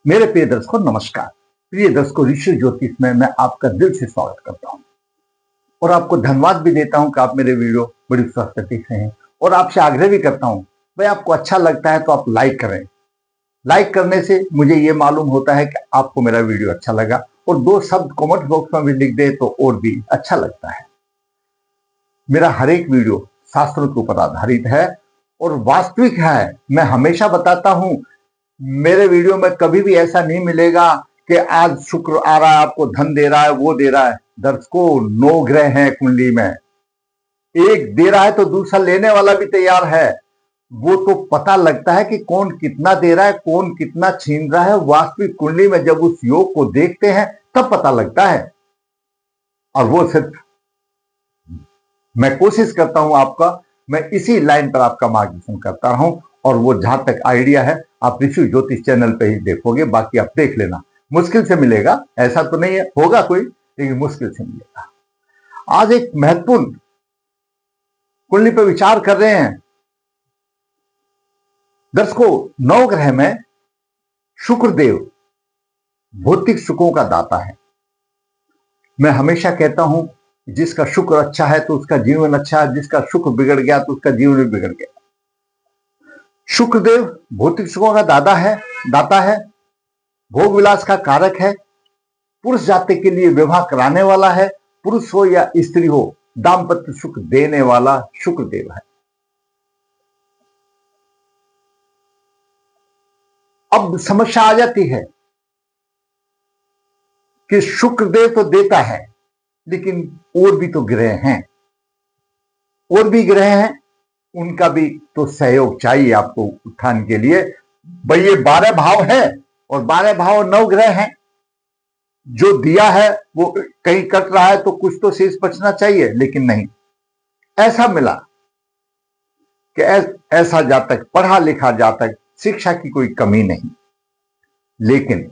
मेरे प्रिय दर्शकों नमस्कार। प्रिय दर्शकों, ऋषि ज्योतिष में मैं आपका दिल से स्वागत करता हूं और आपको धन्यवाद भी देता हूं कि आप मेरे वीडियो बड़ी उपस्थिति से हैं और आपसे आग्रह भी करता हूं भाई आपको अच्छा लगता है तो आप लाइक करें। लाइक करने से मुझे ये मालूम होता है कि आपको मेरा वीडियो अच्छा लगा और दो शब्द कमेंट बॉक्स में भी लिख दे तो और भी अच्छा लगता है। मेरा हर एक वीडियो शास्त्रों के ऊपर आधारित है और वास्तविक है। मैं हमेशा बताता हूं, मेरे वीडियो में कभी भी ऐसा नहीं मिलेगा कि आज शुक्र आ रहा है आपको धन दे रहा है वो दे रहा है। दर्शकों, 9 ग्रह हैं कुंडली में, एक दे रहा है तो दूसरा लेने वाला भी तैयार है। वो तो पता लगता है कि कौन कितना दे रहा है, कौन कितना छीन रहा है। वास्तविक कुंडली में जब उस योग को देखते हैं तब पता लगता है। और वो सिर्फ मैं कोशिश करता हूं मैं इसी लाइन पर आपका मार्गदर्शन करता हूं और वो जहां तक आइडिया है आप ऋषि ज्योतिष चैनल पे ही देखोगे, बाकी आप देख लेना। मुश्किल से मिलेगा, ऐसा तो नहीं है, होगा कोई, लेकिन मुश्किल से मिलेगा। आज एक महत्वपूर्ण कुंडली पर विचार कर रहे हैं। दर्शकों, 9 ग्रह में शुक्रदेव भौतिक सुखों का दाता है। मैं हमेशा कहता हूं जिसका शुक्र अच्छा है तो उसका जीवन अच्छा है, जिसका शुक्र बिगड़ गया तो उसका जीवन भी बिगड़ गया। शुक्रदेव भौतिक सुखों का दाता है, भोग विलास का कारक है, पुरुष जाति के लिए विवाह कराने वाला है, पुरुष हो या स्त्री हो दाम्पत्य सुख देने वाला शुक्रदेव है। अब समस्या आ जाती है कि शुक्रदेव तो देता है लेकिन और भी तो ग्रह हैं, और भी ग्रह हैं, उनका भी तो सहयोग चाहिए आपको उत्थान के लिए। भाई ये 12 भाव है और 12 भाव 9 ग्रह हैं। जो दिया है वो कहीं कट रहा है तो कुछ तो शेष बचना चाहिए, लेकिन नहीं, ऐसा मिला कि ऐसा जातक पढ़ा लिखा जातक, शिक्षा की कोई कमी नहीं, लेकिन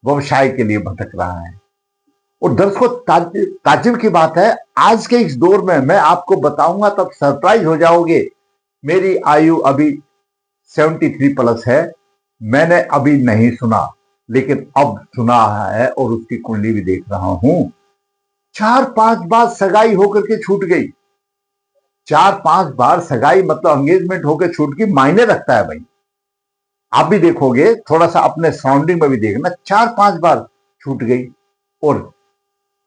व्यवसाय के लिए भटक रहा है। और दर्शकों, ताज्जुब की बात है, आज के इस दौर में मैं आपको बताऊंगा तब सरप्राइज हो जाओगे। मेरी आयु अभी 73 प्लस है। मैंने अभी नहीं सुना, लेकिन अब सुना है और उसकी कुंडली भी देख रहा हूं। 4-5 बार सगाई होकर के छूट गई। 4-5 बार सगाई मतलब एंगेजमेंट होकर छूट गई, मायने रखता है भाई। आप भी देखोगे, थोड़ा सा अपने सराउंडिंग में भी देखना, 4-5 बार छूट गई और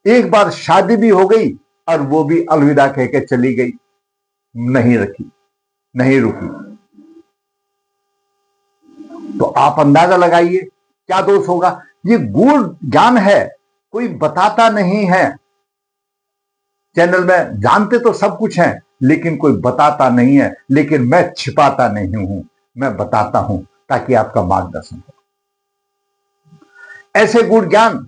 एक बार शादी भी हो गई और वो भी अलविदा कह के चली गई, नहीं रुकी। तो आप अंदाजा लगाइए क्या दोष होगा। ये गूढ़ ज्ञान है, कोई बताता नहीं है। चैनल में जानते तो सब कुछ है लेकिन कोई बताता नहीं है। लेकिन मैं छिपाता नहीं हूं, मैं बताता हूं ताकि आपका मार्गदर्शन हो। ऐसे गूढ़ ज्ञान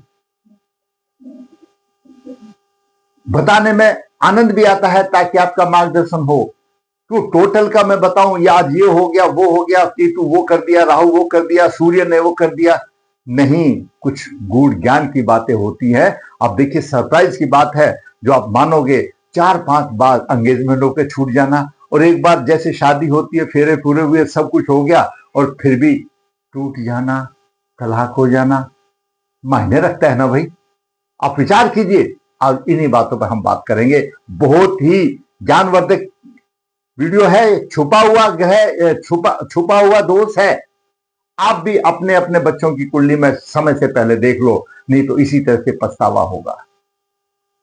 बताने में आनंद भी आता है ताकि आपका मार्गदर्शन हो। तो टोटल का मैं बताऊं, या आज ये हो गया वो हो गया, केतु वो कर दिया, राहु वो कर दिया, सूर्य ने वो कर दिया, नहीं, कुछ गूढ़ ज्ञान की बातें होती हैं। अब देखिए, सरप्राइज की बात है जो आप मानोगे। 4-5 बार एंगेजमेंट होकर छूट जाना और एक बार जैसे शादी होती है, फेरे पूरे हुए, सब कुछ हो गया और फिर भी टूट जाना, तलाक हो जाना, मायने रखता है ना भाई। आप विचार कीजिए। और इन्हीं बातों पर हम बात करेंगे। बहुत ही ज्ञानवर्धक वीडियो है। छुपा हुआ दोष है। आप भी अपने अपने बच्चों की कुंडली में समय से पहले देख लो, नहीं तो इसी तरह से पछतावा होगा।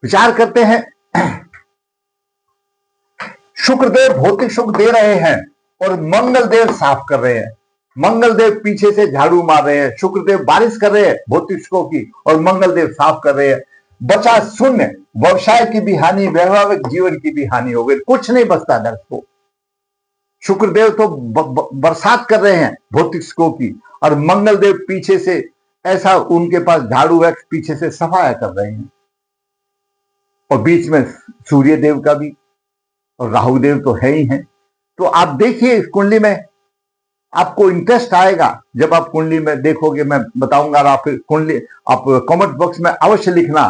विचार करते हैं। शुक्रदेव भौतिक सुख दे रहे हैं और मंगलदेव साफ कर रहे हैं। मंगलदेव पीछे से झाड़ू मार रहे हैं, शुक्रदेव बारिश कर रहे हैं भौतिक सुखों की और मंगलदेव साफ कर रहे हैं। बचा शून्य, व्यवसाय की भी हानि, वैवाहिक जीवन की भी हानि हो गई, कुछ नहीं बचता दर्शकों। शुक्रदेव तो बरसात कर रहे हैं भौतिक सुखों की और मंगलदेव पीछे से ऐसा उनके पास झाड़ू है, पीछे से सफाया कर रहे हैं। और बीच में सूर्य देव का भी और राहु देव तो है ही है। तो आप देखिए इस कुंडली में, आपको इंटरेस्ट आएगा जब आप कुंडली में देखोगे। मैं बताऊंगा और आप कमेंट बॉक्स में अवश्य लिखना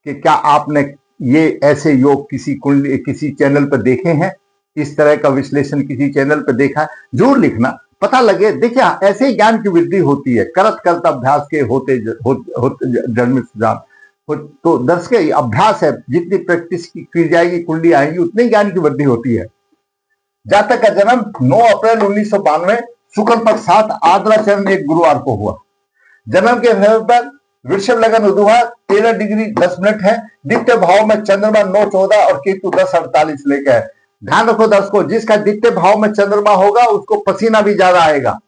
कि क्या आपने ये ऐसे योग किसी चैनल पर देखे हैं, इस तरह का विश्लेषण किसी चैनल पर देखा है, जरूर लिखना पता लगे। देखिए ऐसे ही ज्ञान की वृद्धि होती है, करत करत अभ्यास के होते जन्म सुजान। तो दर्श के अभ्यास है, जितनी प्रैक्टिस की जाएगी, कुंडली आएगी, उतनी ज्ञान की वृद्धि होती है। जातक का जन्म 9 अप्रैल 1992 शुक्ल पक्ष 7 आद्राचरण 1 गुरुवार को हुआ। जन्म के समय पर वृषभ लगन उदुहा 13 डिग्री 10 मिनट है। द्वितीय भाव में चंद्रमा 9-14 और केतु 10-48 लेकर है। ध्यान रखो दर्शकों, जिसका द्वितीय भाव में चंद्रमा होगा उसको पसीना भी ज्यादा आएगा।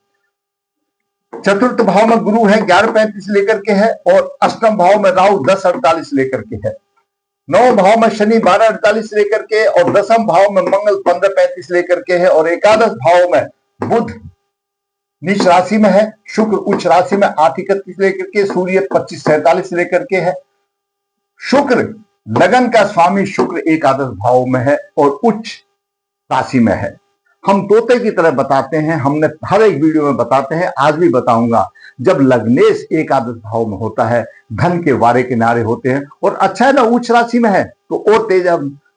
चतुर्थ भाव में गुरु है 11:35 लेकर के है, और अष्टम भाव में राहु 10:48 लेकर के है। नवम भाव में शनि 12:48 लेकर के, और दसम भाव में मंगल 15:35 लेकर के है, और एकादश भाव में बुध नीच राशि में है, शुक्र उच्च राशि में 8:31 लेकर के, सूर्य 25:47 लेकर के है। शुक्र लगन का स्वामी शुक्र एकादश भाव में है और उच्च राशि में है। हम तोते की तरह बताते हैं, हमने हर एक वीडियो में बताते हैं, आज भी बताऊंगा। जब लग्नेश एकादश भाव में होता है, धन के वारे किनारे होते हैं, और अच्छा है ना उच्च राशि में है तो और तेज,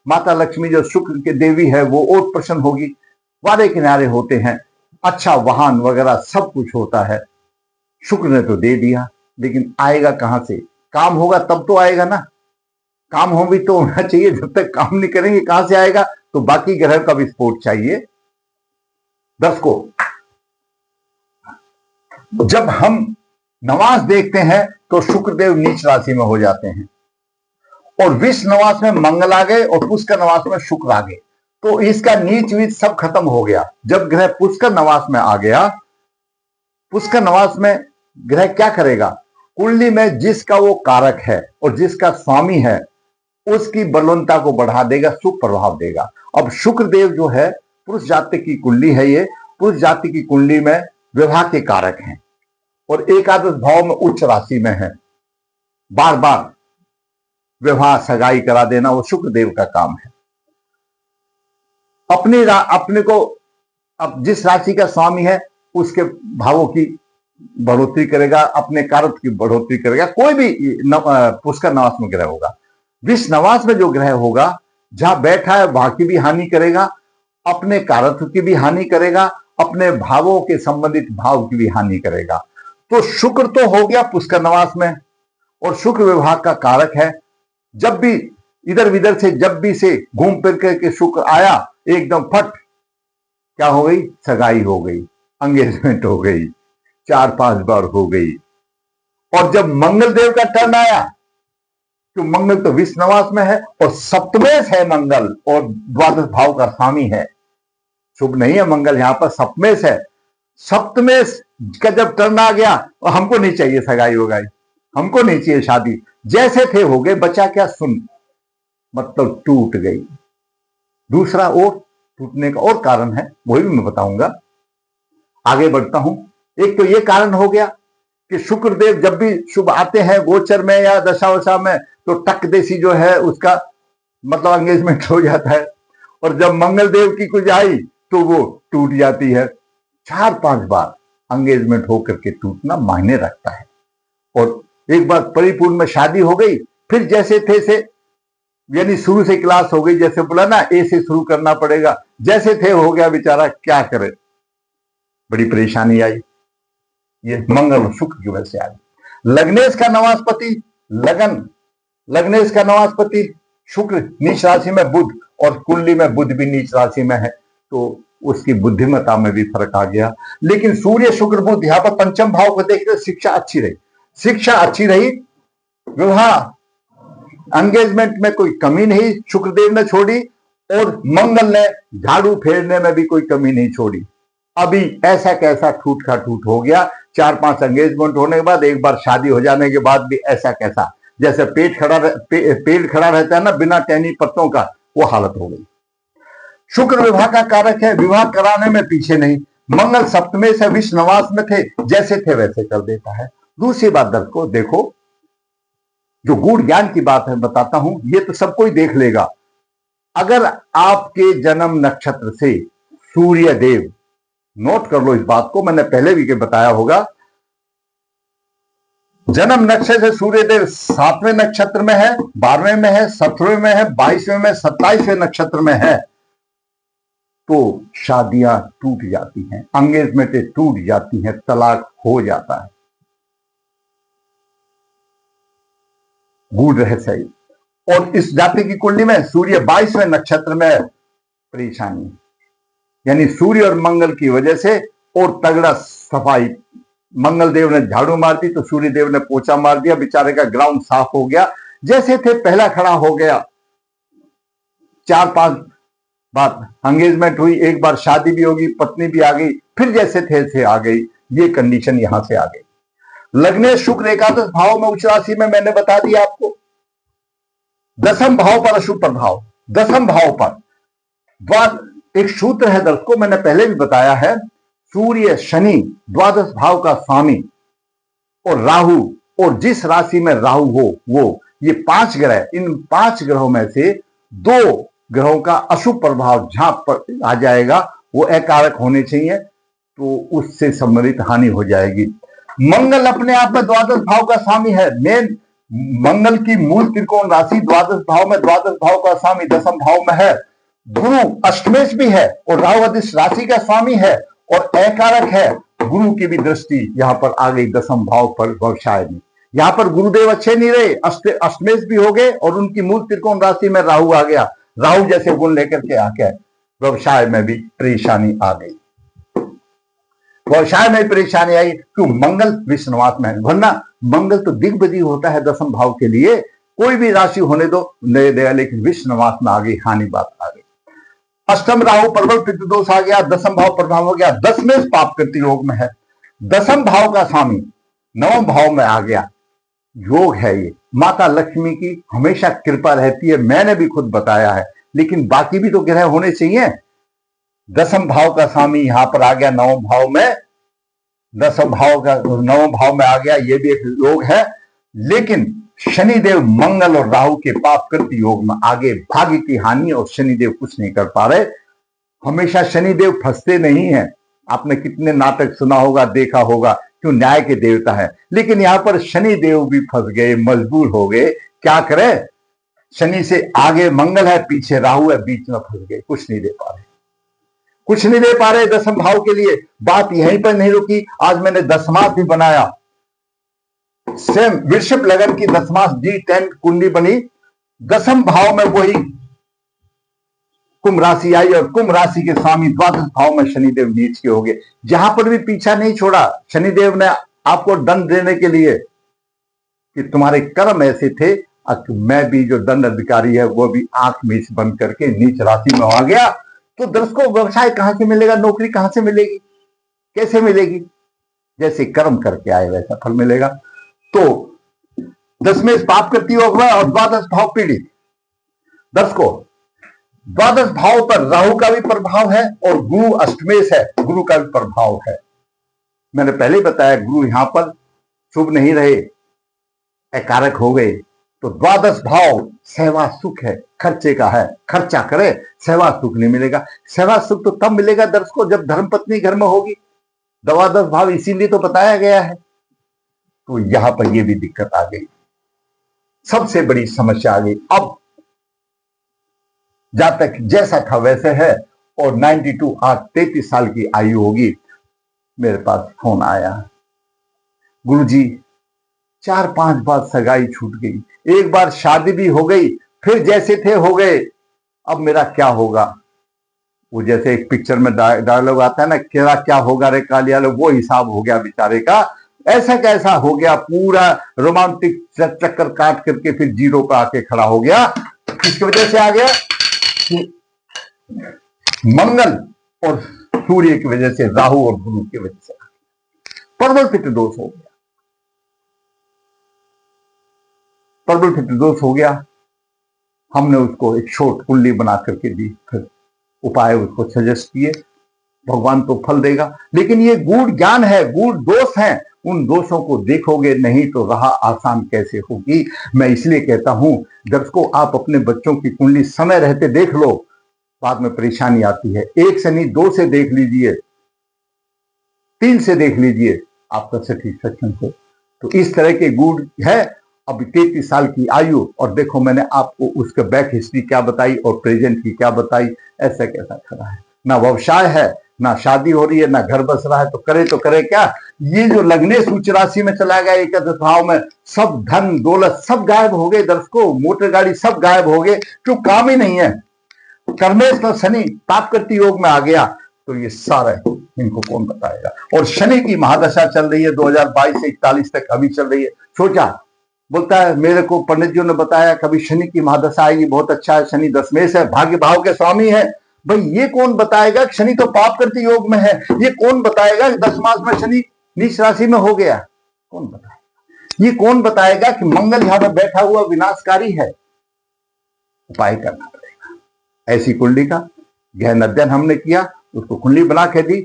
माता लक्ष्मी जो शुक्र के देवी है वो और प्रसन्न होगी। वारे किनारे होते हैं, अच्छा वाहन वगैरह सब कुछ होता है। शुक्र ने तो दे दिया, लेकिन आएगा कहां से? काम होगा तब तो आएगा ना। काम हो भी तो होना चाहिए, जब तक काम नहीं करेंगे कहां से आएगा? तो बाकी ग्रह का भी सपोर्ट चाहिए। दर्शकों, जब हम नवास देखते हैं तो शुक्रदेव नीच राशि में हो जाते हैं, और विष नवास में मंगल आ गए और पुष्कर नवास में शुक्र आ गए, तो इसका नीच वीच सब खत्म हो गया। जब ग्रह पुष्कर नवास में आ गया, पुष्कर नवास में ग्रह क्या करेगा? कुंडली में जिसका वो कारक है और जिसका स्वामी है उसकी बलवंता को बढ़ा देगा, शुभ प्रभाव देगा। अब शुक्रदेव जो है पुरुष जाति की कुंडली है, ये पुरुष जाति की कुंडली में विवाह के कारक हैं, और एकादश भाव में उच्च राशि में है। बार बार विवाह सगाई करा देना वो शुक्रदेव का काम है। अपने को अब जिस राशि का स्वामी है उसके भावों की बढ़ोतरी करेगा, अपने कारक की बढ़ोतरी करेगा। कोई भी पुष्कर नवास में ग्रह होगा, विष नवास में जो ग्रह होगा जहां बैठा है वहां की भी हानि करेगा, अपने कारक की भी हानि करेगा, अपने भावों के संबंधित भाव की भी हानि करेगा। तो शुक्र तो हो गया पुष्कर नवास में, और शुक्र विभाग का कारक है। जब भी इधर विधर से जब भी से घूम फिर करके शुक्र आया, एकदम फट क्या हो गई? सगाई हो गई, एंगेजमेंट हो गई, 4-5 बार हो गई। और जब मंगल देव का टर्न आया, तो मंगल तो विष नवास में है और सप्तमेश है मंगल, और द्वादश भाव का स्वामी है। शुभ नहीं है मंगल, यहां पर सप्तमेश है। सप्तमेश का जब टर्न आ गया, और हमको नहीं चाहिए सगाई वगाई, हमको नहीं चाहिए शादी, जैसे थे हो गए, बचा क्या? सुन, मतलब टूट गई। दूसरा और टूटने का और कारण है, वही भी मैं बताऊंगा। आगे बढ़ता हूं। एक तो ये कारण हो गया कि शुक्रदेव जब भी शुभ आते हैं गोचर में या दशा वशा में, तो टक देसी जो है उसका मतलब एंगेजमेंट हो जाता है, और जब मंगल देव की कुछ आई तो वो टूट जाती है। 4-5 बार एंगेजमेंट होकर के टूटना मायने रखता है। और एक बार परिपूर्ण में शादी हो गई, फिर जैसे थे से, यानी शुरू से क्लास हो गई, जैसे बोला ना ए से शुरू करना पड़ेगा, जैसे थे हो गया, बेचारा क्या करे, बड़ी परेशानी आई। ये मंगल और शुक्र की वजह से आ गई। लग्नेश का नवासपति लग्नेश का नवासपति शुक्र नीच राशि में बुध, और कुंडली में बुध भी नीच राशि में है, तो उसकी बुद्धिमत्ता में भी फर्क आ गया। लेकिन सूर्य शुक्र बुध यहां पर पंचम भाव को देखकर शिक्षा अच्छी रही, विवाह एंगेजमेंट में कोई कमी नहीं शुक्रदेव ने छोड़ी, और मंगल ने झाड़ू फेरने में भी कोई कमी नहीं छोड़ी। अभी ऐसा कैसा ठूठ का ठूठ हो गया, 4-5 एंगेजमेंट होने के बाद, एक बार शादी हो जाने के बाद भी ऐसा कैसा, जैसे पेड़ खड़ा रहता है ना बिना टहनी पत्तों का, वो हालत हो गई। शुक्र विवाह का कारक है, विवाह कराने में पीछे नहीं। मंगल सप्तमे से विष नवास में थे, जैसे थे वैसे कर देता है। दूसरी बात दर्शकों देखो, जो गूढ़ ज्ञान की बात है बताता हूं, ये तो सब कोई देख लेगा। अगर आपके जन्म नक्षत्र से सूर्य देव, नोट कर लो इस बात को, मैंने पहले भी बताया होगा, जन्म नक्षत्र से सूर्य देव 7वें नक्षत्र में है, 12वें में है, 17वें में है, 22वें में, 27वें नक्षत्र में है, तो शादियां टूट जाती हैं, एंगेजमेंटें टूट जाती हैं, तलाक हो जाता है। गूढ़ रहस्य है। और इस जाति की कुंडली में सूर्य 22वें नक्षत्र में परेशानी, यानी सूर्य और मंगल की वजह से और तगड़ा सफाई। मंगल देव ने झाड़ू मार दी तो सूर्य देव ने पोछा मार दिया, बेचारे का ग्राउंड साफ हो गया। जैसे थे पहला खड़ा हो गया, 4-5 बार एंगेजमेंट हुई, एक बार शादी भी होगी, पत्नी भी आ गई, फिर जैसे थे आ गई। ये कंडीशन यहां से आ गई। लग्नेश शुक्र एकादश भाव में उच्च राशि में, मैंने बता दिया आपको। 10वें भाव पर अशुभ प्रभाव, 10वें भाव पर एक सूत्र है दर्शकों, मैंने पहले भी बताया है। सूर्य शनि द्वादश भाव का स्वामी और राहु, और जिस राशि में राहु हो वो, ये 5 ग्रह, इन 5 ग्रहों में से 2 ग्रहों का अशुभ प्रभाव जहां पर आ जाएगा वो अकारक होने चाहिए, तो उससे संबंधित हानि हो जाएगी। मंगल अपने आप में द्वादश भाव का स्वामी है। मेन मंगल की मूल त्रिकोण राशि द्वादश भाव में, द्वादश भाव का स्वामी 10वें भाव में है। गुरु अष्टमेश भी है और राहु अधिष्ठ राशि का स्वामी है और अकारक है। गुरु की भी दृष्टि यहां पर आ गई 10वें भाव पर व्यवसाय में। यहां पर गुरुदेव अच्छे नहीं रहे, अष्टमेश भी हो गए और उनकी मूल त्रिकोण राशि में राहु आ गया। राहु जैसे गुण लेकर के आके व्यवसाय में भी परेशानी आ गई, व्यवसाय में परेशानी आई। क्यों? मंगल विष्णुवात में है, वरना मंगल तो दिग्बदी होता है 10वें भाव के लिए, कोई भी राशि होने दो नए देगा, लेकिन विष्णुवात में आ गई, हानि बात आ गई। अष्टम राहु प्रबल पितृदोष आ गया, 10वें भाव प्रभाव हो गया, 10वें पाप कृति योग में है। 10वें भाव का स्वामी 9वें भाव में आ गया, योग है ये। माता लक्ष्मी की हमेशा कृपा रहती है, मैंने भी खुद बताया है, लेकिन बाकी भी तो ग्रह होने चाहिए। 10वें भाव का स्वामी यहां पर आ गया 9वें भाव में, 10वें भाव का 9वें भाव में आ गया, ये भी एक योग है। लेकिन शनिदेव मंगल और राहु के पाप कृति योग में आगे, भाग्य की हानि, और शनिदेव कुछ नहीं कर पा रहे। हमेशा शनिदेव फंसते नहीं है, आपने कितने नाटक सुना होगा, देखा होगा, क्यों? न्याय के देवता है। लेकिन यहां पर शनिदेव भी फंस गए, मजबूर हो गए। क्या करें? शनि से आगे मंगल है, पीछे राहु है, बीच में फंस गए, कुछ नहीं दे पा रहे, कुछ नहीं दे पा रहे 10वें भाव के लिए। बात यहीं पर नहीं रुकी, आज मैंने 10 मास भी बनाया, सेम वृषभ लगन की 10 मास D10 कुंडली बनी। 10वें भाव में वही कुंभ राशि आई और कुंभ राशि के स्वामी द्वादश भाव में शनिदेव नीच के हो गए। जहां पर भी पीछा नहीं छोड़ा शनिदेव ने आपको दंड देने के लिए कि तुम्हारे कर्म ऐसे थे। मैं भी जो दंड अधिकारी है वो भी आंख मीच बंद करके नीच राशि में आ गया। तो दर्शकों, व्यवसाय कहां से मिलेगा, नौकरी कहां से मिलेगी, कैसे मिलेगी? जैसे कर्म करके आए वैसा फल मिलेगा। तो 10वें पाप कृति योग में और द्वादश भाव पीड़ित। दर्शकों, द्वादश भाव पर राहु का भी प्रभाव है और गुरु अष्टमेश है, गुरु का भी प्रभाव है। मैंने पहले बताया गुरु यहां पर शुभ नहीं रहे, अकारक हो गए। तो द्वादश भाव सेवा सुख है, खर्चे का है, खर्चा करे, सेवा सुख नहीं मिलेगा। सेवा सुख तो तब मिलेगा दर्शकों जब धर्मपत्नी घर में होगी। द्वादश भाव इसीलिए तो बताया गया है। तो यहां पर यह भी दिक्कत आ गई, सबसे बड़ी समस्या आ गई। अब जहां तक जैसा था वैसे है और 92 आज 33 साल की आयु होगी। मेरे पास फोन आया, गुरुजी 4-5 बार सगाई छूट गई, एक बार शादी भी हो गई, फिर जैसे थे हो गए, अब मेरा क्या होगा? वो जैसे एक पिक्चर में डायलॉग आता है ना, क्या होगा रे कालिया, वो हिसाब हो गया बेचारे का। ऐसा कैसा हो गया, पूरा रोमांटिक चक्कर काट करके फिर जीरो पे आके खड़ा हो गया। किसकी वजह से आ गया? मंगल और सूर्य की वजह से, राहु और गुरु की वजह से प्रबल पितृदोष हो गया। प्रबल पितृदोष हो गया। हमने उसको एक शॉर्ट कुंडली बना करके दी, फिर उपाय उसको सजेस्ट किए। भगवान तो फल देगा, लेकिन ये गूढ़ ज्ञान है, गूढ़ दोष है। उन दोषों को देखोगे नहीं तो राह आसान कैसे होगी। मैं इसलिए कहता हूं दर्शकों, आप अपने बच्चों की कुंडली समय रहते देख लो, बाद में परेशानी आती है। 1 से नहीं 2 से देख लीजिए, 3 से देख लीजिए, आपका सटीक सक्सेस हो। तो इस तरह के गूढ़ है। अभी 33 साल की आयु, और देखो मैंने आपको उसका बैक हिस्ट्री क्या बताई और प्रेजेंट की क्या बताई, ऐसा कैसा खड़ा है। ना व्यवसाय है, ना शादी हो रही है, ना घर बस रहा है, तो करे क्या। ये जो लग्नेश उच्च राशि में चला गया एकादश भाव में, सब धन दौलत सब गायब हो गए दर्शकों, मोटर गाड़ी सब गायब हो गए, क्यों काम ही नहीं है। कर्मेश में शनि पाप करती योग में आ गया, तो ये सारा इनको कौन बताएगा। और शनि की महादशा चल रही है 2022 से 41 तक अभी चल रही है। सोचा, बोलता है मेरे को पंडित जी ने बताया कभी शनि की महादशा आएगी, बहुत अच्छा है, शनि दशमेश है, भाग्य भाव के स्वामी है। भाई ये कौन बताएगा कि शनि तो पाप करती योग में है, ये कौन बताएगा कि 10 मास में शनि नीच राशि में हो गया, कौन बताएगा। ये कौन बताएगा कि मंगल यहां पर बैठा हुआ विनाशकारी है। उपाय करना पड़ेगा। ऐसी कुंडली का गहन अध्ययन हमने किया, उसको कुंडली बना के दी,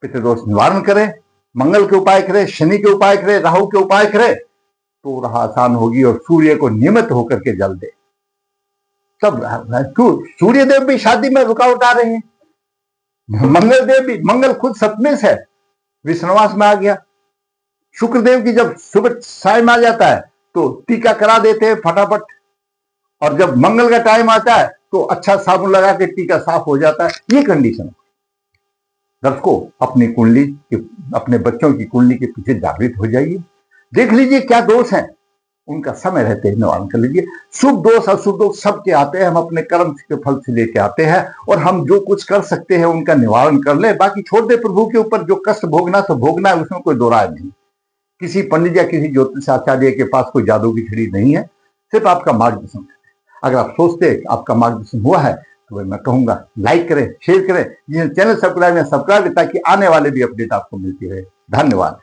पितृदोष निवारण करें, मंगल के उपाय करें, शनि के उपाय करें, राहु के उपाय करें, तो राह आसान होगी। और सूर्य को नियमित होकर के जल दे। सब सूर्य देव भी शादी में रुकावट आ रहे हैं, मंगल देव भी, मंगल खुद सप्तमेश है, विश्ववास में आ गया। शुक्रदेव की जब सुबह साय में आ जाता है तो टीका करा देते हैं फटाफट, और जब मंगल का टाइम आता है तो अच्छा साबुन लगा के टीका साफ हो जाता है। ये कंडीशन। दर्शकों, अपनी कुंडली, अपने बच्चों की कुंडली के पीछे जागृत हो जाइए, देख लीजिए क्या दोष है, उनका समय रहते ही निवारण कर लीजिए। शुभ दोष अशुभ दोष सबके आते हैं, हम अपने कर्म के फल से लेके आते हैं, और हम जो कुछ कर सकते हैं उनका निवारण कर ले, बाकी छोड़ दे प्रभु के ऊपर। जो कष्ट भोगना तो भोगना है, उसमें कोई दो राय नहीं। किसी पंडित या किसी ज्योतिष आचार्य के पास कोई जादू की छड़ी नहीं है, सिर्फ आपका मार्गदर्शन है। अगर आप सोचते हैं आपका मार्गदर्शन हुआ है तो मैं कहूंगा लाइक करें, शेयर करें, चैनल सब्सक्राइब करें, ताकि आने वाले भी अपडेट आपको मिलती रहे। धन्यवाद।